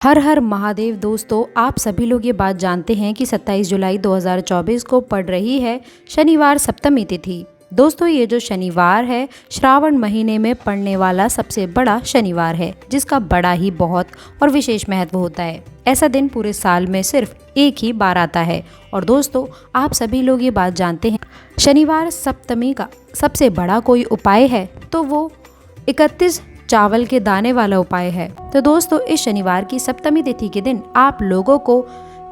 हर हर महादेव। दोस्तों, आप सभी लोग ये बात जानते हैं कि 27 जुलाई 2024 को पड़ रही है शनिवार सप्तमी तिथि। दोस्तों, ये जो शनिवार है श्रावण महीने में पड़ने वाला सबसे बड़ा शनिवार है, जिसका बड़ा ही बहुत और विशेष महत्व होता है। ऐसा दिन पूरे साल में सिर्फ एक ही बार आता है। और दोस्तों, आप सभी लोग ये बात जानते हैं, शनिवार सप्तमी का सबसे बड़ा कोई उपाय है तो वो 31 चावल के दाने वाला उपाय है। तो दोस्तों, इस शनिवार की सप्तमी तिथि के दिन आप लोगों को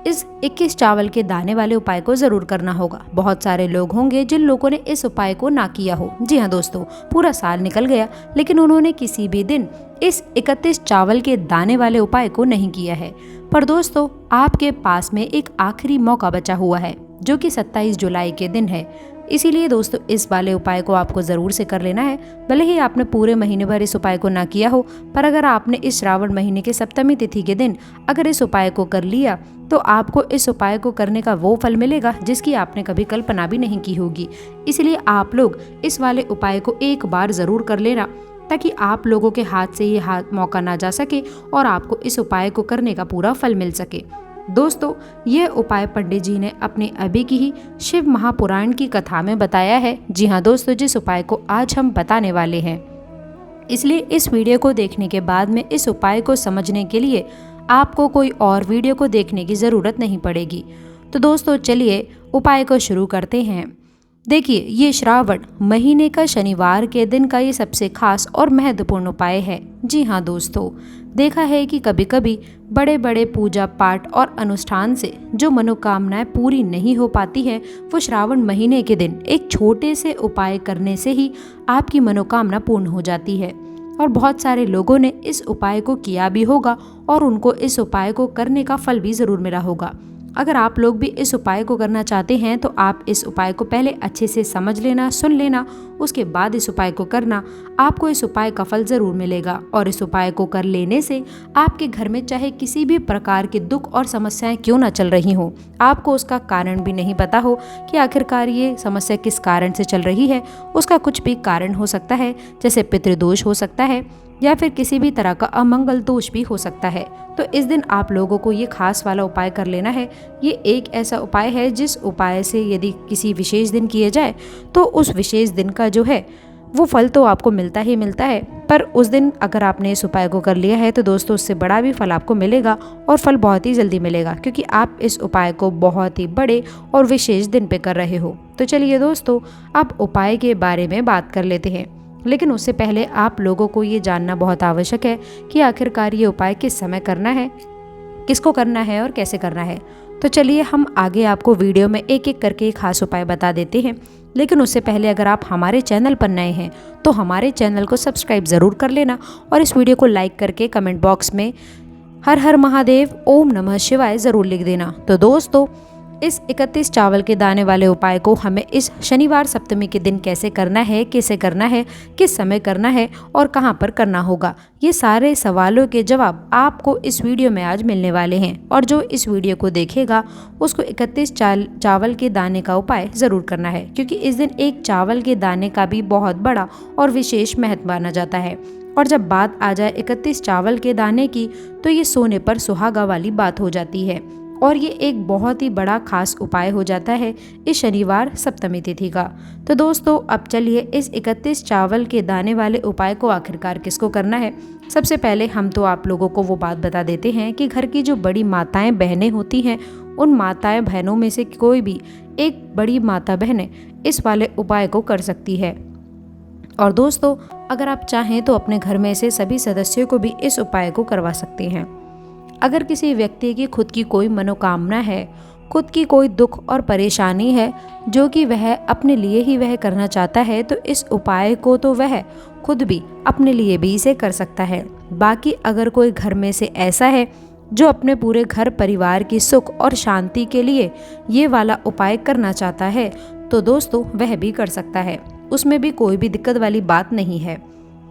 इस 21 चावल के दाने वाले उपाय को जरूर करना होगा। बहुत सारे लोग होंगे जिन लोगों ने इस उपाय को ना किया हो। जी हाँ दोस्तों, पूरा साल निकल गया लेकिन उन्होंने किसी भी दिन इस 31 चावल के दाने वाले उपाय को नहीं किया है। पर दोस्तों, आपके पास में एक आखिरी मौका बचा हुआ है जो कि 27 जुलाई के दिन है। इसीलिए दोस्तों, इस वाले उपाय को आपको ज़रूर से कर लेना है। भले ही आपने पूरे महीने भर इस उपाय को ना किया हो, पर अगर आपने इस श्रावण महीने के सप्तमी तिथि के दिन अगर इस उपाय को कर लिया तो आपको इस उपाय को करने का वो फल मिलेगा जिसकी आपने कभी कल्पना भी नहीं की होगी। इसलिए आप लोग इस वाले उपाय को एक बार ज़रूर कर लेना, ताकि आप लोगों के हाथ से ये मौका ना जा सके और आपको इस उपाय को करने का पूरा फल मिल सके। दोस्तों, यह उपाय पंडित जी ने अपने अभी की ही शिव महापुराण की कथा में बताया है। जी हाँ दोस्तों, जिस उपाय को आज हम बताने वाले हैं। इसलिए इस वीडियो को देखने के बाद में इस उपाय को समझने के लिए आपको कोई और वीडियो को देखने की ज़रूरत नहीं पड़ेगी। तो दोस्तों, चलिए उपाय को शुरू करते हैं। देखिए, ये श्रावण महीने का शनिवार के दिन का ये सबसे खास और महत्वपूर्ण उपाय है। जी हाँ दोस्तों, देखा है कि कभी कभी बड़े बड़े पूजा पाठ और अनुष्ठान से जो मनोकामनाएं पूरी नहीं हो पाती है, वो श्रावण महीने के दिन एक छोटे से उपाय करने से ही आपकी मनोकामना पूर्ण हो जाती है। और बहुत सारे लोगों ने इस उपाय को किया भी होगा और उनको इस उपाय को करने का फल भी ज़रूर मिला होगा। अगर आप लोग भी इस उपाय को करना चाहते हैं तो आप इस उपाय को पहले अच्छे से समझ लेना, सुन लेना, उसके बाद इस उपाय को करना। आपको इस उपाय का फल ज़रूर मिलेगा। और इस उपाय को कर लेने से आपके घर में चाहे किसी भी प्रकार के दुख और समस्याएं क्यों ना चल रही हो, आपको उसका कारण भी नहीं पता हो कि आखिरकार ये समस्या किस कारण से चल रही है, उसका कुछ भी कारण हो सकता है, जैसे पितृदोष हो सकता है या फिर किसी भी तरह का अमंगल दोष भी हो सकता है। तो इस दिन आप लोगों को ये खास वाला उपाय कर लेना है। ये एक ऐसा उपाय है जिस उपाय से यदि किसी विशेष दिन किए जाए तो उस विशेष दिन का जो है वो फल तो आपको मिलता ही मिलता है। पर उस दिन अगर आपने इस उपाय को कर लिया है तो दोस्तों, उससे बड़ा भी फल आपको मिलेगा और फल बहुत ही जल्दी मिलेगा, क्योंकि आप इस उपाय को बहुत ही बड़े और विशेष दिन पे कर रहे हो। तो चलिए दोस्तों, अब उपाय के बारे में बात कर लेते हैं। लेकिन उससे पहले आप लोगों को ये जानना बहुत आवश्यक है कि आखिरकार ये उपाय किस समय करना है, किसको करना है और कैसे करना है। तो चलिए हम आगे आपको वीडियो में एक एक करके खास उपाय बता देते हैं। लेकिन उससे पहले अगर आप हमारे चैनल पर नए हैं तो हमारे चैनल को सब्सक्राइब ज़रूर कर लेना और इस वीडियो को लाइक करके कमेंट बॉक्स में हर हर महादेव, ओम नमः शिवाय ज़रूर लिख देना। तो दोस्तों, इस 31 चावल के दाने वाले उपाय को हमें इस शनिवार सप्तमी के दिन कैसे करना है, किसे करना है, किस समय करना है और कहां पर करना होगा, ये सारे सवालों के जवाब आपको इस वीडियो में आज मिलने वाले हैं। और जो इस वीडियो को देखेगा उसको 31 चावल के दाने का उपाय ज़रूर करना है, क्योंकि इस दिन एक चावल के दाने का भी बहुत बड़ा और विशेष महत्व माना जाता है। और जब बात आ जाए 31 चावल के दाने की तो ये सोने पर सुहागा वाली बात हो जाती है और ये एक बहुत ही बड़ा खास उपाय हो जाता है इस शनिवार सप्तमी तिथि का। तो दोस्तों, अब चलिए इस 31 चावल के दाने वाले उपाय को आखिरकार किसको करना है। सबसे पहले हम तो आप लोगों को वो बात बता देते हैं कि घर की जो बड़ी माताएं बहनें होती हैं, उन माताएं बहनों में से कोई भी एक बड़ी माता बहनें इस वाले उपाय को कर सकती है। और दोस्तों, अगर आप चाहें तो अपने घर में से सभी सदस्यों को भी इस उपाय को करवा सकते हैं। अगर किसी व्यक्ति की खुद की कोई मनोकामना है, खुद की कोई दुख और परेशानी है जो कि वह अपने लिए ही वह करना चाहता है, तो इस उपाय को तो वह खुद भी अपने लिए भी इसे कर सकता है। बाकी अगर कोई घर में से ऐसा है जो अपने पूरे घर परिवार की सुख और शांति के लिए ये वाला उपाय करना चाहता है, तो दोस्तों वह भी कर सकता है। उसमें भी कोई भी दिक्कत वाली बात नहीं है।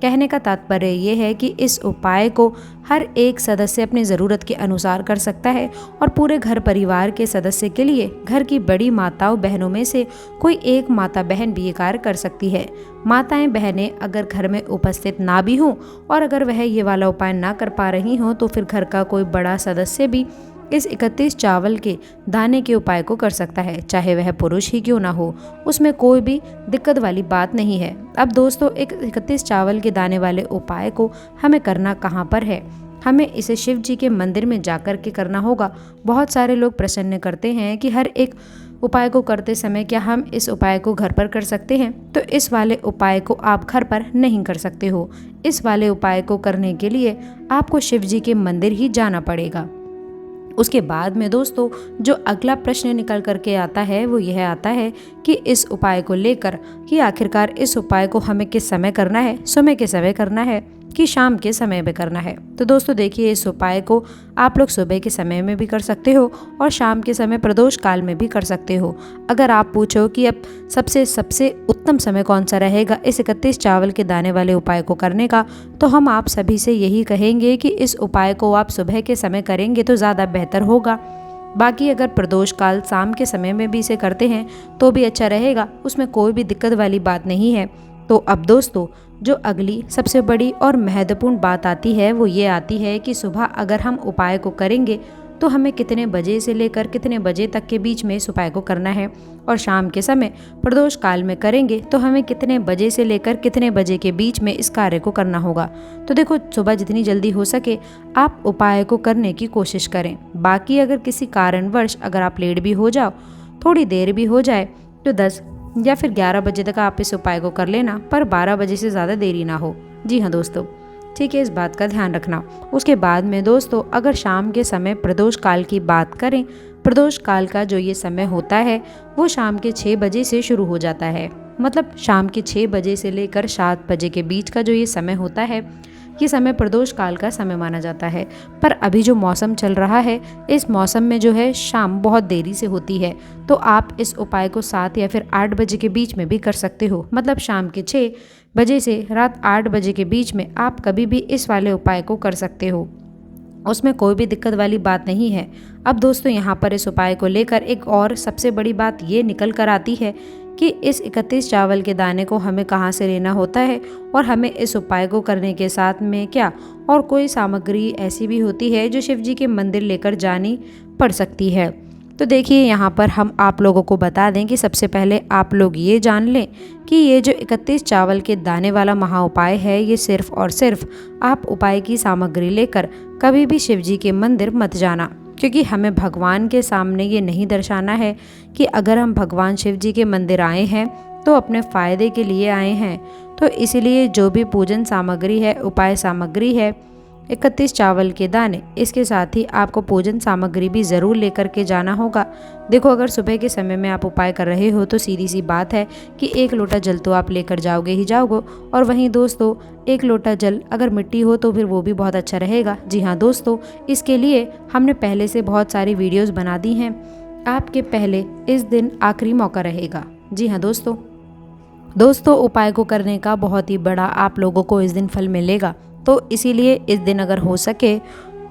कहने का तात्पर्य ये है कि इस उपाय को हर एक सदस्य अपनी ज़रूरत के अनुसार कर सकता है और पूरे घर परिवार के सदस्य के लिए घर की बड़ी माताओं बहनों में से कोई एक माता बहन भी ये कार्य कर सकती है। माताएं बहनें अगर घर में उपस्थित ना भी हों और अगर वह ये वाला उपाय ना कर पा रही हों तो फिर घर का कोई बड़ा सदस्य भी इस 31 चावल के दाने के उपाय को कर सकता है, चाहे वह पुरुष ही क्यों ना हो। उसमें कोई भी दिक्कत वाली बात नहीं है। अब दोस्तों, एक 31 चावल के दाने वाले उपाय को हमें करना कहाँ पर है? हमें इसे शिव जी के मंदिर में जाकर के करना होगा। बहुत सारे लोग प्रश्न करते हैं कि हर एक उपाय को करते समय क्या हम इस उपाय को घर पर कर सकते हैं? तो इस वाले उपाय को आप घर पर नहीं कर सकते हो। इस वाले उपाय को करने के लिए आपको शिव जी के मंदिर ही जाना पड़ेगा। उसके बाद में दोस्तों, जो अगला प्रश्न निकल करके आता है वो यह आता है कि इस उपाय को लेकर कि आखिरकार इस उपाय को हमें किस समय करना है, सुबह के समय करना है कि शाम के समय में करना है। तो दोस्तों देखिए, इस उपाय को आप लोग सुबह के समय में भी कर सकते हो और शाम के समय प्रदोष काल में भी कर सकते हो। अगर आप पूछो कि अब सबसे उत्तम समय कौन सा रहेगा इस 31 चावल के दाने वाले उपाय को करने का, तो हम आप सभी से यही कहेंगे कि इस उपाय को आप सुबह के समय करेंगे तो ज़्यादा बेहतर होगा। बाकी अगर प्रदोष काल शाम के समय में भी इसे करते हैं तो भी अच्छा रहेगा, उसमें कोई भी दिक्कत वाली बात नहीं है। तो अब दोस्तों, जो अगली सबसे बड़ी और महत्वपूर्ण बात आती है वो ये आती है कि सुबह अगर हम उपाय को करेंगे तो हमें कितने बजे से लेकर कितने बजे तक के बीच में इस उपाय को करना है, और शाम के समय प्रदोष काल में करेंगे तो हमें कितने बजे से लेकर कितने बजे के बीच में इस कार्य को करना होगा। तो देखो, सुबह जितनी जल्दी हो सके आप उपाय को करने की कोशिश करें। बाकी अगर किसी कारणवश अगर आप लेट भी हो जाओ, थोड़ी देर भी हो जाए, तो 10 या फिर 11 बजे तक आप इस उपाय को कर लेना, पर 12 बजे से ज़्यादा देरी ना हो। जी हाँ दोस्तों, ठीक है, इस बात का ध्यान रखना। उसके बाद में दोस्तों, अगर शाम के समय प्रदोष काल की बात करें, प्रदोष काल का जो ये समय होता है वो शाम के 6 बजे से शुरू हो जाता है। मतलब शाम के 6 बजे से लेकर 7 बजे के बीच का जो ये समय होता है, ये समय प्रदोष काल का समय माना जाता है। पर अभी जो मौसम चल रहा है, इस मौसम में जो है शाम बहुत देरी से होती है, तो आप इस उपाय को 7 या फिर 8 बजे के बीच में भी कर सकते हो। मतलब शाम के 6 बजे से रात 8 बजे के बीच में आप कभी भी इस वाले उपाय को कर सकते हो, उसमें कोई भी दिक्कत वाली बात नहीं है। अब दोस्तों, यहाँ पर इस उपाय को लेकर एक और सबसे बड़ी बात ये निकल कर आती है कि इस 31 चावल के दाने को हमें कहाँ से लेना होता है और हमें इस उपाय को करने के साथ में क्या और कोई सामग्री ऐसी भी होती है जो शिव जी के मंदिर लेकर जानी पड़ सकती है। तो देखिए, यहाँ पर हम आप लोगों को बता दें कि सबसे पहले आप लोग ये जान लें कि ये जो 31 चावल के दाने वाला महा उपाय है, ये सिर्फ और सिर्फ आप उपाय की सामग्री लेकर कभी भी शिव जी के मंदिर मत जाना, क्योंकि हमें भगवान के सामने ये नहीं दर्शाना है कि अगर हम भगवान शिव जी के मंदिर आए हैं तो अपने फ़ायदे के लिए आए हैं। तो इसीलिए जो भी पूजन सामग्री है, उपाय सामग्री है, 31 चावल के दाने, इसके साथ ही आपको पूजन सामग्री भी ज़रूर लेकर के जाना होगा। देखो, अगर सुबह के समय में आप उपाय कर रहे हो तो सीधी सी बात है कि 1 लोटा जल तो आप लेकर जाओगे ही जाओगे, और वहीं दोस्तों 1 लोटा जल अगर मिट्टी हो तो फिर वो भी बहुत अच्छा रहेगा। जी हाँ दोस्तों, इसके लिए हमने पहले से बहुत सारी वीडियोज़ बना दी हैं। आपके पहले इस दिन आखिरी मौका रहेगा। जी हाँ दोस्तों, उपाय को करने का बहुत ही बड़ा आप लोगों को इस दिन फल मिलेगा। तो इसीलिए इस दिन अगर हो सके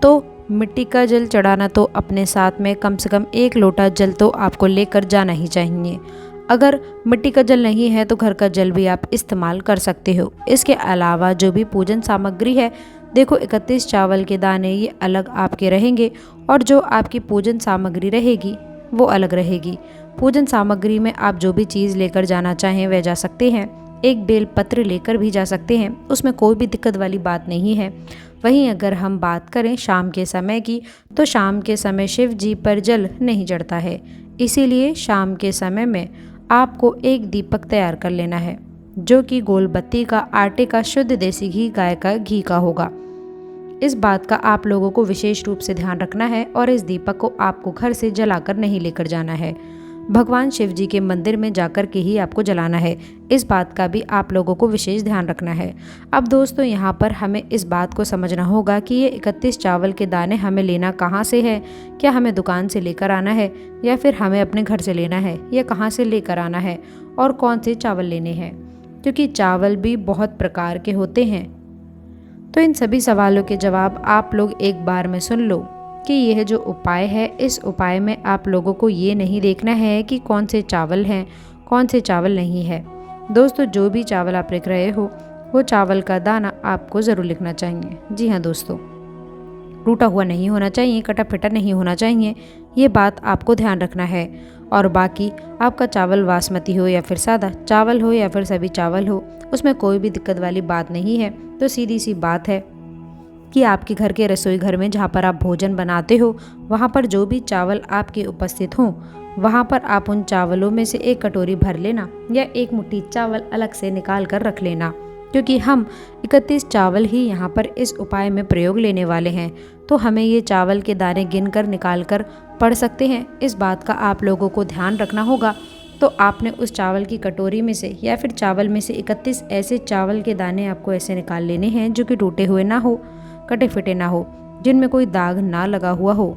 तो मिट्टी का जल चढ़ाना तो अपने साथ में कम से कम 1 लोटा जल तो आपको लेकर जाना ही चाहिए। अगर मिट्टी का जल नहीं है तो घर का जल भी आप इस्तेमाल कर सकते हो। इसके अलावा जो भी पूजन सामग्री है, देखो 31 चावल के दाने ये अलग आपके रहेंगे और जो आपकी पूजन सामग्री रहेगी वो अलग रहेगी। पूजन सामग्री में आप जो भी चीज़ लेकर जाना चाहें वह जा सकते हैं। एक बेल पत्र लेकर भी जा सकते हैं, उसमें कोई भी दिक्कत वाली बात नहीं है। वहीं अगर हम बात करें शाम के समय की, तो शाम के समय शिव जी पर जल नहीं चढ़ता है, इसीलिए शाम के समय में आपको एक दीपक तैयार कर लेना है, जो कि गोल बत्ती का, आटे का, शुद्ध देसी घी, गाय का घी का होगा। इस बात का आप लोगों को विशेष रूप से ध्यान रखना है और इस दीपक को आपको घर से जलाकर नहीं लेकर जाना है, भगवान शिव जी के मंदिर में जाकर के ही आपको जलाना है। इस बात का भी आप लोगों को विशेष ध्यान रखना है। अब दोस्तों, यहाँ पर हमें इस बात को समझना होगा कि ये 31 चावल के दाने हमें लेना कहाँ से है। क्या हमें दुकान से लेकर आना है या फिर हमें अपने घर से लेना है, या कहाँ से लेकर आना है और कौन से चावल लेने हैं। क्योंकि चावल भी बहुत प्रकार के होते हैं। तो इन सभी सवालों के जवाब आप लोग एक बार में सुन लो कि यह जो उपाय है, इस उपाय में आप लोगों को ये नहीं देखना है कि कौन से चावल हैं, कौन से चावल नहीं है। दोस्तों, जो भी चावल आप लिख रहे हो वो चावल का दाना आपको ज़रूर लिखना चाहिए। जी हाँ दोस्तों, टूटा हुआ नहीं होना चाहिए, कटा फिटा नहीं होना चाहिए, ये बात आपको ध्यान रखना है। और बाकी आपका चावल बासमती हो या फिर सादा चावल हो या फिर सभी चावल हो, उसमें कोई भी दिक्कत वाली बात नहीं है। तो सीधी सी बात है कि आपके घर के रसोई घर में जहाँ पर आप भोजन बनाते हो, वहाँ पर जो भी चावल आपके उपस्थित हों, वहाँ पर आप उन चावलों में से एक कटोरी भर लेना या एक मुट्ठी चावल अलग से निकाल कर रख लेना, क्योंकि हम 31 चावल ही यहाँ पर इस उपाय में प्रयोग लेने वाले हैं। तो हमें ये चावल के दाने गिन कर निकाल कर पढ़ सकते हैं, इस बात का आप लोगों को ध्यान रखना होगा। तो आपने उस चावल की कटोरी में से या फिर चावल में से 31 ऐसे चावल के दाने आपको ऐसे निकाल लेने हैं जो कि टूटे हुए ना हो, कटे फिटे ना हो, जिनमें कोई दाग ना लगा हुआ हो।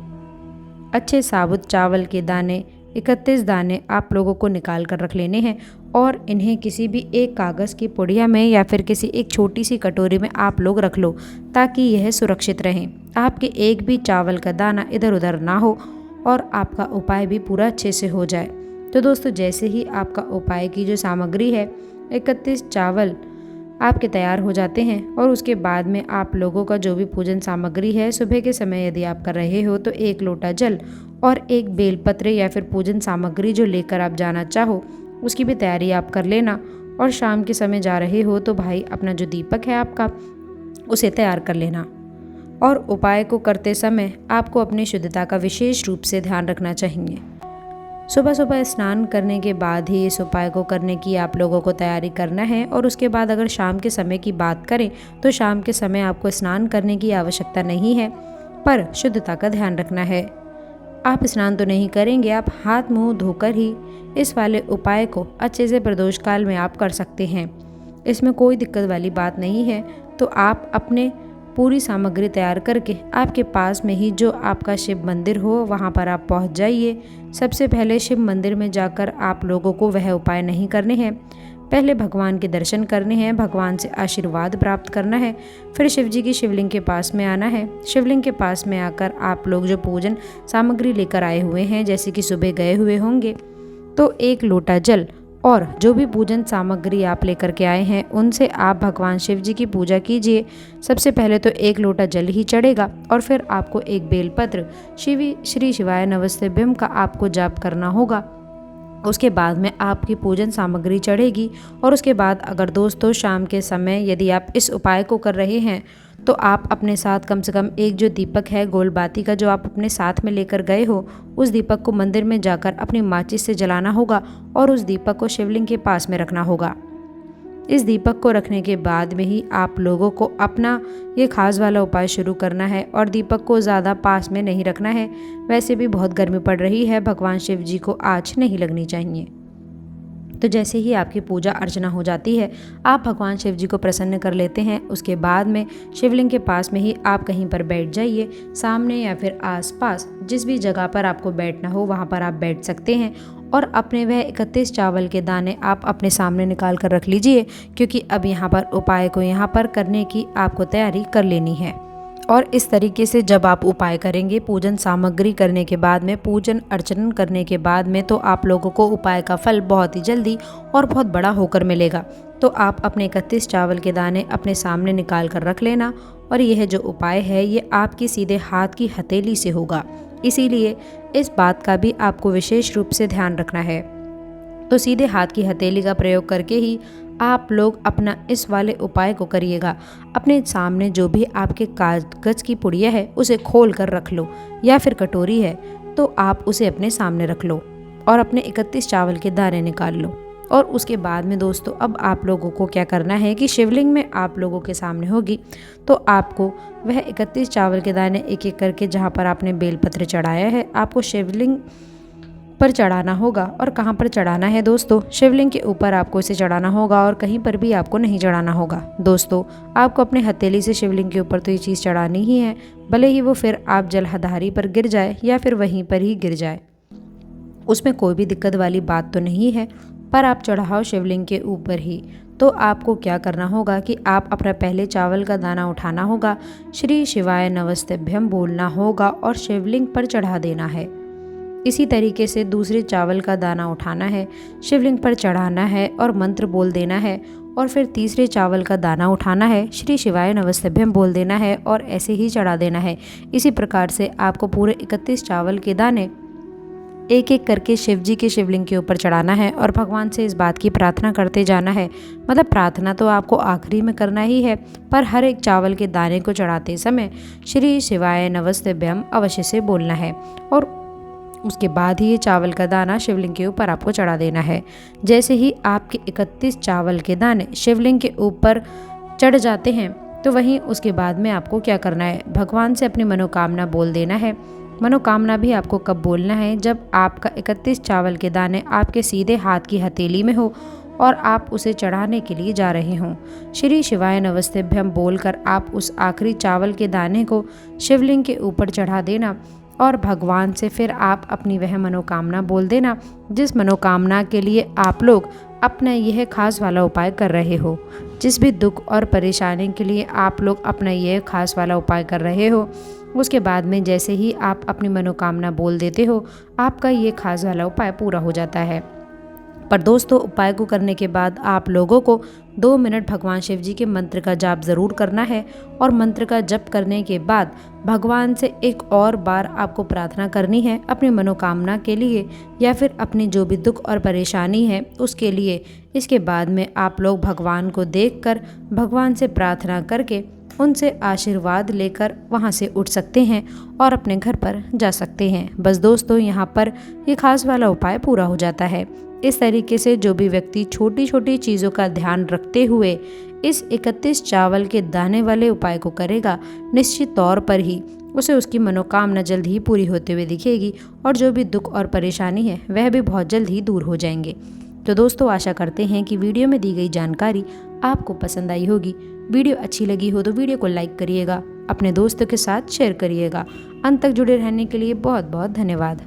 अच्छे साबुत चावल के दाने 31 दाने आप लोगों को निकाल कर रख लेने हैं और इन्हें किसी भी एक कागज़ की पुड़िया में या फिर किसी एक छोटी सी कटोरी में आप लोग रख लो, ताकि यह सुरक्षित रहें, आपके एक भी चावल का दाना इधर उधर ना हो और आपका उपाय भी पूरा अच्छे से हो जाए। तो दोस्तों, जैसे ही आपका उपाय की जो सामग्री है 31 चावल आपके तैयार हो जाते हैं और उसके बाद में आप लोगों का जो भी पूजन सामग्री है, सुबह के समय यदि आप कर रहे हो तो 1 लोटा जल और एक बेलपत्र या फिर पूजन सामग्री जो लेकर आप जाना चाहो उसकी भी तैयारी आप कर लेना। और शाम के समय जा रहे हो तो भाई अपना जो दीपक है आपका, उसे तैयार कर लेना। और उपाय को करते समय आपको अपनी शुद्धता का विशेष रूप से ध्यान रखना चाहिए। सुबह सुबह स्नान करने के बाद ही इस उपाय को करने की आप लोगों को तैयारी करना है। और उसके बाद अगर शाम के समय की बात करें तो शाम के समय आपको स्नान करने की आवश्यकता नहीं है, पर शुद्धता का ध्यान रखना है। आप स्नान तो नहीं करेंगे, आप हाथ मुंह धोकर ही इस वाले उपाय को अच्छे से प्रदोष काल में आप कर सकते हैं। इसमें कोई दिक्कत वाली बात नहीं है। तो आप अपने पूरी सामग्री तैयार करके आपके पास में ही जो आपका शिव मंदिर हो वहाँ पर आप पहुँच जाइए। सबसे पहले शिव मंदिर में जाकर आप लोगों को वह उपाय नहीं करने हैं, पहले भगवान के दर्शन करने हैं, भगवान से आशीर्वाद प्राप्त करना है। फिर शिव जी की शिवलिंग के पास में आना है। शिवलिंग के पास में आकर आप लोग जो पूजन सामग्री लेकर आए हुए हैं, जैसे कि सुबह गए हुए होंगे, तो 1 लोटा जल और जो भी पूजन सामग्री आप लेकर के आए हैं उनसे आप भगवान शिव जी की पूजा कीजिए। सबसे पहले तो 1 लोटा जल ही चढ़ेगा और फिर आपको एक बेलपत्र श्री शिवाय नमस्तुभ्यम का आपको जाप करना होगा। उसके बाद में आपकी पूजन सामग्री चढ़ेगी। और उसके बाद अगर दोस्तों शाम के समय यदि आप इस उपाय को कर रहे हैं तो आप अपने साथ कम से कम एक जो दीपक है गोल बाती का जो आप अपने साथ में लेकर गए हो, उस दीपक को मंदिर में जाकर अपनी माचिस से जलाना होगा और उस दीपक को शिवलिंग के पास में रखना होगा। इस दीपक को रखने के बाद में ही आप लोगों को अपना ये खास वाला उपाय शुरू करना है। और दीपक को ज़्यादा पास में नहीं रखना है, वैसे भी बहुत गर्मी पड़ रही है, भगवान शिव जी को आँच नहीं लगनी चाहिए। तो जैसे ही आपकी पूजा अर्चना हो जाती है, आप भगवान शिव जी को प्रसन्न कर लेते हैं। उसके बाद में शिवलिंग के पास में ही आप कहीं पर बैठ जाइए, सामने या फिर आसपास जिस भी जगह पर आपको बैठना हो वहाँ पर आप बैठ सकते हैं। और अपने वह 31 चावल के दाने आप अपने सामने निकाल कर रख लीजिए, क्योंकि अब यहाँ पर उपाय को यहाँ पर करने की आपको तैयारी कर लेनी है। और इस तरीके से जब आप उपाय करेंगे, पूजन सामग्री करने के बाद में, पूजन अर्चन करने के बाद में, तो आप लोगों को उपाय का फल बहुत ही जल्दी और बहुत बड़ा होकर मिलेगा। तो आप अपने 31 चावल के दाने अपने सामने निकाल कर रख लेना। और यह जो उपाय है ये आपकी सीधे हाथ की हथेली से होगा, इसीलिए इस बात का भी आपको विशेष रूप से ध्यान रखना है। तो सीधे हाथ की हथेली का प्रयोग करके ही आप लोग अपना इस वाले उपाय को करिएगा। अपने सामने जो भी आपके कागज की पुड़िया है उसे खोल कर रख लो, या फिर कटोरी है तो आप उसे अपने सामने रख लो और अपने 31 चावल के दाने निकाल लो। और उसके बाद में दोस्तों अब आप लोगों को क्या करना है कि शिवलिंग में आप लोगों के सामने होगी, तो आपको वह 31 चावल के दाने एक एक करके जहाँ पर आपने बेलपत्र चढ़ाया है आपको शिवलिंग पर चढ़ाना होगा। और कहाँ पर चढ़ाना है दोस्तों? शिवलिंग के ऊपर आपको इसे चढ़ाना होगा और कहीं पर भी आपको नहीं चढ़ाना होगा। दोस्तों आपको अपने हथेली से शिवलिंग के ऊपर तो ये चीज़ चढ़ानी ही है, भले ही वो फिर आप जलधारी पर गिर जाए या फिर वहीं पर ही गिर जाए, उसमें कोई भी दिक्कत वाली बात तो नहीं है, पर आप चढ़ाओ शिवलिंग के ऊपर ही। तो आपको क्या करना होगा कि आप अपना पहले चावल का दाना उठाना होगा, श्री शिवाय नमस्तभ्यम बोलना होगा और शिवलिंग पर चढ़ा देना है। इसी तरीके से दूसरे चावल का दाना उठाना है, शिवलिंग पर चढ़ाना है और मंत्र बोल देना है, और फिर तीसरे चावल का दाना उठाना है, श्री शिवाय नमस्तभ्यम बोल देना है और ऐसे ही चढ़ा देना है। इसी प्रकार से आपको पूरे 31 चावल के दाने एक एक करके शिव जी के शिवलिंग के ऊपर चढ़ाना है और भगवान से इस बात की प्रार्थना करते जाना है। मतलब प्रार्थना तो आपको आखिरी में करना ही है, पर हर एक चावल के दाने को चढ़ाते समय श्री शिवाय नमस्तभ्यम अवश्य से बोलना है और उसके बाद ही ये चावल का दाना शिवलिंग के ऊपर आपको चढ़ा देना है। जैसे ही आपके 31 चावल के दाने शिवलिंग के ऊपर चढ़ जाते हैं तो वहीं उसके बाद में आपको क्या करना है, भगवान से अपनी मनोकामना बोल देना है। मनोकामना भी आपको कब बोलना है, जब आपका 31 चावल के दाने आपके सीधे हाथ की हथेली में हो और आप उसे चढ़ाने के लिए जा रहे हों। श्री शिवाय नमस्तभ्यम बोलकर आप उस आखिरी चावल के दाने को शिवलिंग के ऊपर चढ़ा देना और भगवान से फिर आप अपनी वह मनोकामना बोल देना जिस मनोकामना के लिए आप लोग अपना यह खास वाला उपाय कर रहे हो। जिस भी दुख और परेशानी के लिए आप लोग अपना यह खास वाला उपाय कर रहे हो, उसके बाद में जैसे ही आप अपनी मनोकामना बोल देते हो, आपका ये खास वाला उपाय पूरा हो जाता है। पर दोस्तों, उपाय को करने के बाद आप लोगों को 2 मिनट भगवान शिव जी के मंत्र का जाप ज़रूर करना है और मंत्र का जप करने के बाद भगवान से एक और बार आपको प्रार्थना करनी है अपनी मनोकामना के लिए या फिर अपनी जो भी दुख और परेशानी है उसके लिए। इसके बाद में आप लोग भगवान को देखकर भगवान से प्रार्थना करके उनसे आशीर्वाद लेकर वहां से उठ सकते हैं और अपने घर पर जा सकते हैं। बस दोस्तों, यहाँ पर ये खास वाला उपाय पूरा हो जाता है। इस तरीके से जो भी व्यक्ति छोटी छोटी चीज़ों का ध्यान रखते हुए इस 31 चावल के दाने वाले उपाय को करेगा, निश्चित तौर पर ही उसे उसकी मनोकामना जल्द ही पूरी होते हुए दिखेगी और जो भी दुख और परेशानी है वह भी बहुत जल्द ही दूर हो जाएंगे। तो दोस्तों, आशा करते हैं कि वीडियो में दी गई जानकारी आपको पसंद आई होगी। वीडियो अच्छी लगी हो तो वीडियो को लाइक करिएगा, अपने दोस्तों के साथ शेयर करिएगा। अंत तक जुड़े रहने के लिए बहुत बहुत धन्यवाद।